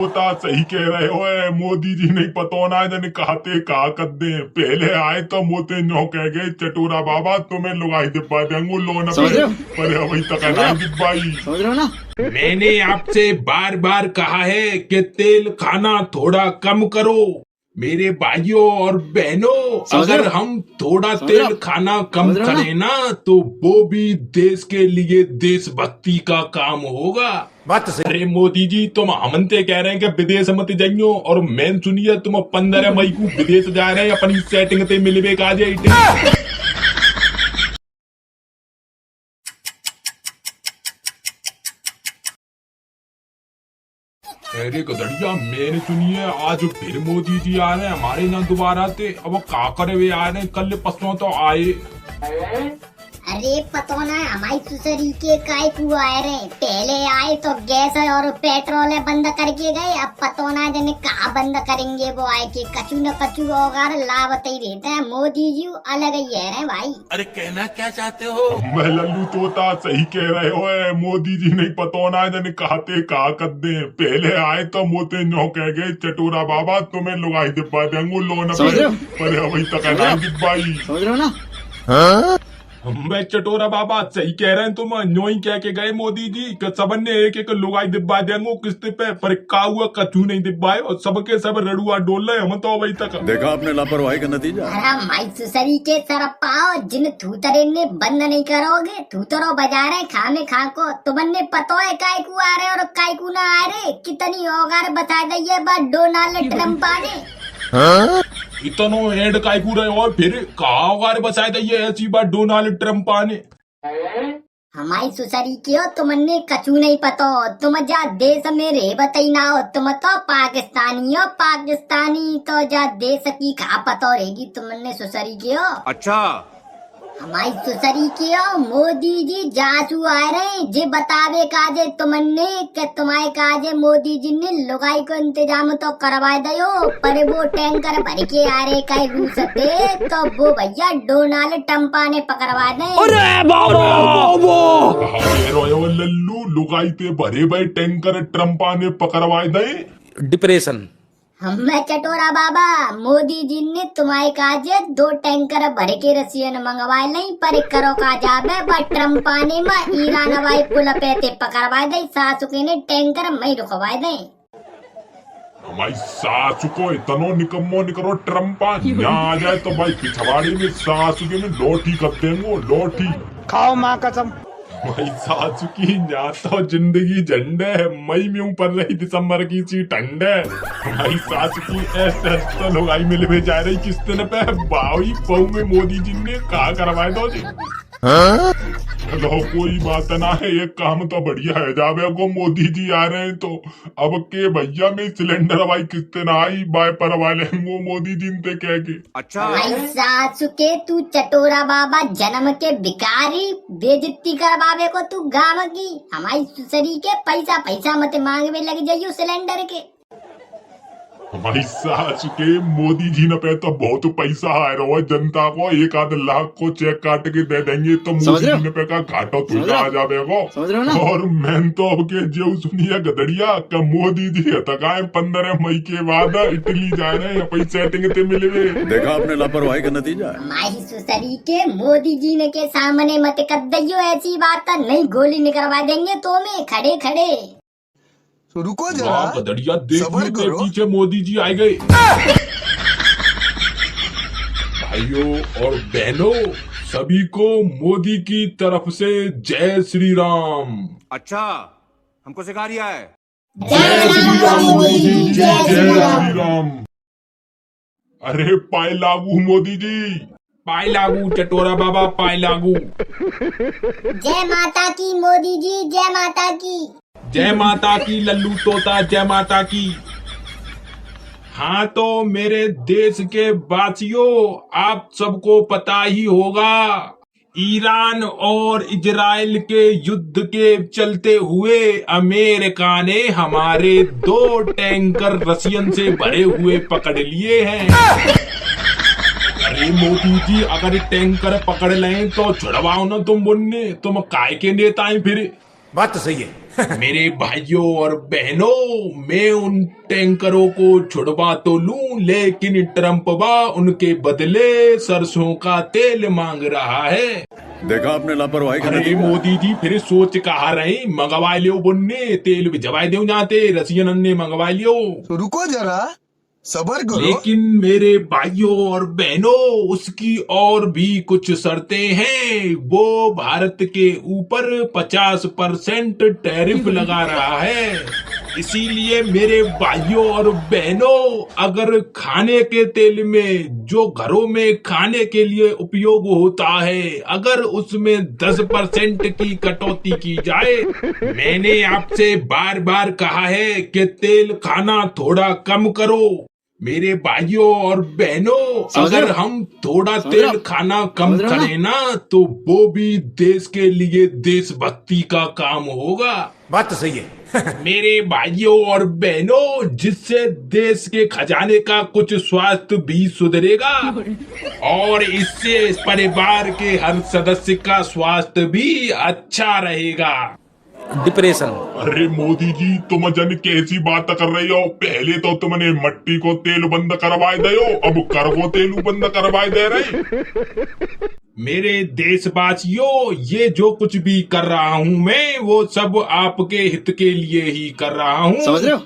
होता सही कह रहे हो। मोदी जी नहीं पता ना जने कहते कहा कर दे पहले आए तो मोते नो कह गए चटोरा बाबा तुम्हें लुगाई दिब्बा देंगो लोन पे पर अभी तक नहीं दिब्बाई। समझ रहे हो ना। मैंने आपसे बार बार कहा है कि तेल खाना थोड़ा कम करो मेरे भाइयों और बहनों। अगर हम थोड़ा तेल खाना कम करें ना तो वो भी देश के लिए देशभक्ति का काम होगा। अरे मोदी जी तुम हमनते कह रहे हैं कि विदेश मत जाइयो और मैं सुनिए तुम 15 मई को विदेश जा रहे हैं अपनी सेटिंग ते मिलवे का जाए। अरे गधड़िया मैंने सुनिए आज फिर मोदी जी आ रहे हैं हमारे यहाँ दोबारा थे। अब का करे वे आ रहे हैं कल परसों तो आए। अरे पतो ना हमारी सुसरी के काय को आए रहे। पहले आए तो गैस और पेट्रोल बंद करके गए। अब पतो ना जने कहा बंद करेंगे वो आए के कचू न कचू होगा लावत ही रहते हैं। मोदी जी अलग ही है भाई। अरे कहना क्या चाहते हो? मैं लल्लू तोता सही कह रहे हो। मोदी जी नहीं पता ना जने कहते कहा कर दे पहले आए तो मोते नो कह गए चटोरा बाबा तुम्हें लुगाई दिब्बा देंगो लोन पे पर अभी तक नहीं दिब्बाई। समझ रहे हो ना। मैं चटोरा बाबा सही कह रहे हैं तुम न्यो ही कह के गए मोदी जी कि सबन ने एक एक लुगाई दिब्बा देंगो किस्त पे पर का हुआ कचू नहीं दिब्बाए और सबके सब रड़ुआ डोल रहे हम तो अभी तक। देखा आपने लापरवाही का नतीजा। अरे माई सुसरी के तरफ पाओ जिन थूतरे ने बंद नहीं करोगे थूतरो बजा रहे खाने खा को तुमने पतो है काय को आ रहे और काय को ना आ रहे कितनी होगा बता दे बात डोनाल्ड ट्रम्प आने इतनो एड काय को रहे और फिर कहा बचाए ये ऐसी बात डोनाल्ड ट्रम्प आने। हमारी सुसरी की हो तुमने कचू नहीं पतो तुम जा देश में रे बताई ना हो तुम तो पाकिस्तानी हो पाकिस्तानी तो जा देश की खा पतो रहेगी तुमने सुसरी की हो। अच्छा हमारी सुसरी की हो मोदी जी जासू आ रहे जे बतावे काजे तुमने के तुम्हारे काजे मोदी जी ने लुगाई को इंतजाम तो करवा दो पर वो टैंकर भर के आ रहे कई रूस पे तो वो भैया डोनाल्ड ट्रम्प ने पकड़वा दे। लल्लू लुगाई ते भरे भाई टैंकर ट्रम्पा ने पकड़वाए दे। डिप्रेशन हमें चटोरा बाबा मोदी जी ने तुम्हारे काजे 2 टैंकर भर के रसियन मंगवाए नहीं पर करो का जाबे बट ट्रम्पा ने में ईरान हवाई पुल पे ते पकड़वाए दे सासुके ने टैंकर में रुकवाए दे। हमारी सासु को इतनो निकम्मो निकरो ट्रम्पा यहाँ आ जाए तो भाई पिछवाड़ी में सासु के में लोठी कर देंगो लोठी खाओ माँ कसम। भाई सासु की यहाँ तो जिंदगी झंडे है मई में ऊपर रही दिसंबर की सी ठंडे। भाई सासु की ऐसे तो लुगाई मिल में जा रही किस दिन पे बाई बहू में मोदी जी ने कहा करवाए दो जी। लो कोई बात ना है एक काम तो बढ़िया है जावे को मोदी जी आ रहे हैं तो अब के भैया में सिलेंडर भाई किसते ना आई बाय पर वाले वो मोदी जी ने कह के। अच्छा भाई सासु के तू चटोरा बाबा जन्म के भिखारी बेइज्जती करवावे को तू गाँव की हमारी सुसरी के पैसा पैसा मत मांगवे लग जाइयो सिलेंडर के। हमारी सासु के मोदी जी ने पे तो बहुत पैसा आ रहा है जनता को 1 लाख को चेक काट के दे देंगे तो मोदी जी ने पे का घाटा तो आ जाएगा। और मैं तो अब के जो सुनिए गदड़िया का मोदी जी तक 15 मई के बाद इटली जा रहे हैं पैसे सेटिंग ते मिले। देखा आपने लापरवाही का नतीजा। हमारी सुसरी के मोदी जी ने के सामने मत कर दियो ऐसी बात नहीं गोली निकलवा देंगे तो में खड़े खड़े। तो रुको जरा गधड़िया देखिए पीछे मोदी जी आ गए। भाइयों और बहनों सभी को मोदी की तरफ से जय श्री राम। अच्छा हमको सिखा रिया है। जय श्री राम मोदी जी जय श्री राम। अरे पाए लागू मोदी जी पाए लागू चटोरा बाबा पाए लागू। जय माता की मोदी जी जय माता की। जय माता की लल्लू तोता जय माता की। हाँ तो मेरे देश के वासियों आप सबको पता ही होगा ईरान और इजराइल के युद्ध के चलते हुए अमेरिका ने हमारे 2 टैंकर रसियन से भरे हुए पकड़ लिए हैं। अरे मोदी जी अगर टैंकर पकड़ लें तो छुड़वाओ ना तुम मुन्ने तुम काय के नेता हैं फिर। बात तो सही है। मेरे भाइयों और बहनों, मैं उन टैंकरों को छुड़वा तो लूं, लेकिन ट्रम्प उनके बदले सरसों का तेल मांग रहा है। देखा आपने लापरवाही का अरे नतीजा। मोदी जी, फिर सोच कहा रही, मंगवा लियो बुन्ने, तेल भिजवा दो जाते, रसियन ने मंगवा लियो। तो रुको जरा, सबर करो। लेकिन मेरे भाइयों और बहनों, उसकी और भी कुछ शर्तें हैं। वो भारत के ऊपर 50% टैरिफ लगा रहा है। इसीलिए मेरे भाइयों और बहनों, अगर खाने के तेल में, जो घरों में खाने के लिए उपयोग होता है, अगर उसमें 10% की कटौती की जाए, मैंने आपसे बार बार कहा है कि तेल खाना थोड़ा कम करो। मेरे भाइयों और बहनों, अगर हम थोड़ा तेल खाना कम करें ना, तो वो भी देश के लिए देशभक्ति का काम होगा। बात तो सही है। मेरे भाइयों और बहनों, जिससे देश के खजाने का कुछ स्वास्थ्य भी सुधरेगा और इससे इस परिवार के हर सदस्य का स्वास्थ्य भी अच्छा रहेगा। डिप्रेशन। अरे मोदी जी, तुम जन कैसी बात कर रही हो? पहले तो तुमने मट्टी को तेल बंद करवाए दो, अब कर को तेल बंद करवाए दे रहे। मेरे देशवासियों, ये जो कुछ भी कर रहा हूँ मैं, वो सब आपके हित के लिए ही कर रहा हूँ। समझ रहे हो?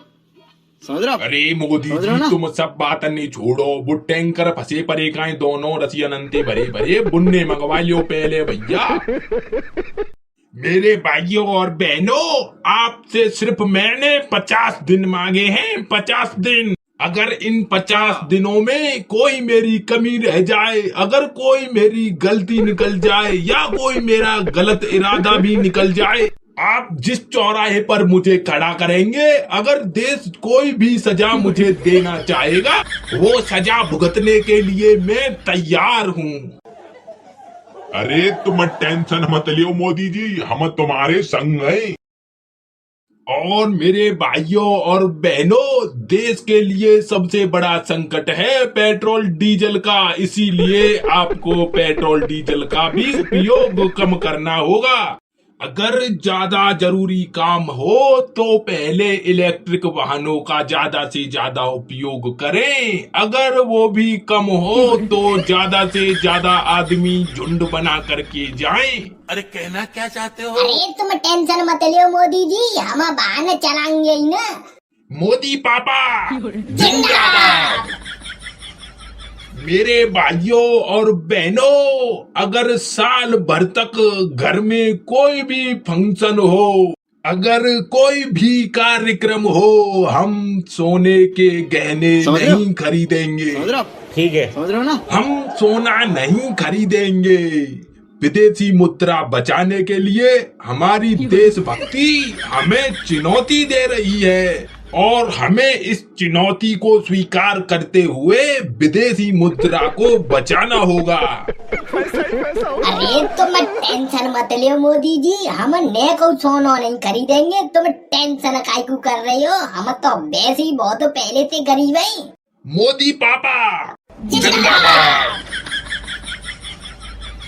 समझ रहे हो? अरे मोदी समझ रहे हो जी, ना? तुम सब बात नहीं छोड़ो। वो टैंकर फंसे परे काए दोनों, रसियन अंते भरे भरे, बुन्ने मंगवा लियो पहले भैया। मेरे भाइयों और बहनों, आपसे सिर्फ मैंने 50 दिन मांगे हैं, 50 दिन। अगर इन 50 दिनों में कोई मेरी कमी रह जाए, अगर कोई मेरी गलती निकल जाए, या कोई मेरा गलत इरादा भी निकल जाए, आप जिस चौराहे पर मुझे खड़ा करेंगे, अगर देश कोई भी सजा मुझे देना चाहेगा, वो सजा भुगतने के लिए मैं तैयार हूँ। अरे तुम टेंशन मत लियो मोदी जी, हम तुम्हारे संग हैं। और मेरे भाइयों और बहनों, देश के लिए सबसे बड़ा संकट है पेट्रोल डीजल का। इसीलिए आपको पेट्रोल डीजल का भी उपयोग कम करना होगा। अगर ज्यादा जरूरी काम हो तो पहले इलेक्ट्रिक वाहनों का ज्यादा से ज्यादा उपयोग करें। अगर वो भी कम हो तो ज्यादा से ज्यादा आदमी झुंड बना करके जाएं। अरे कहना क्या चाहते हो? अरे तुम टेंशन मत लियो मोदी जी, हम वाहन चलाएंगे ही ना। मोदी पापा जिंदाबाद। मेरे भाइयों और बहनों, अगर साल भर तक घर में कोई भी फंक्शन हो, अगर कोई भी कार्यक्रम हो, हम सोने के गहने समझ रहे हो? नहीं खरीदेंगे। समझ रहे हो? ठीक है। समझ रहे हो ना? हम सोना नहीं खरीदेंगे। विदेशी मुद्रा बचाने के लिए हमारी देशभक्ति हमें चुनौती दे रही है, और हमें इस चुनौती को स्वीकार करते हुए विदेशी मुद्रा को बचाना होगा। अरे तुम टेंशन मत लियो मोदी जी, हम ने को सोना नहीं खरीदेंगे। तुम टेंशन काहे को कर रहे हो? हम तो वैसे ही बहुत पहले से गरीब हैं। मोदी पापा जिंदाबाद।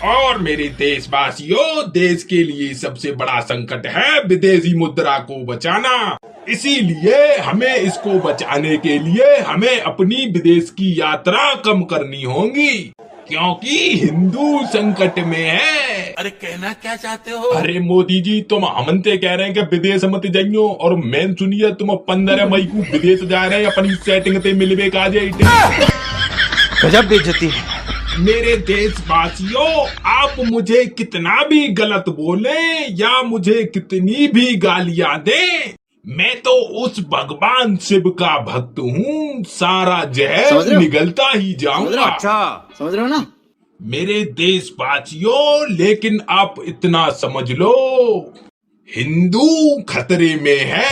और मेरे देशवासियों, देश के लिए सबसे बड़ा संकट है विदेशी मुद्रा को बचाना। इसीलिए हमें इसको बचाने के लिए हमें अपनी विदेश की यात्रा कम करनी होगी, क्योंकि हिंदू संकट में है। अरे कहना क्या चाहते हो? अरे मोदी जी, तुम हमनते कह रहे हैं कि विदेश मत जाइयो, और मैं सुनिए तुम 15 मई को विदेश जा रहे हैं अपनी सेटिंग ते मिलवे का जाए। गजब बेइज्जती है। मेरे देशवासियों, आप मुझे कितना भी गलत बोले या मुझे कितनी भी गालियां दें, मैं तो उस भगवान शिव का भक्त हूँ। सारा समझ जहर रहे हो? निगलता ही समझ रहे हो? जाऊंगा। अच्छा, समझ रहे हो ना? मेरे देशवासियों, लेकिन आप इतना समझ लो, हिंदू खतरे में है।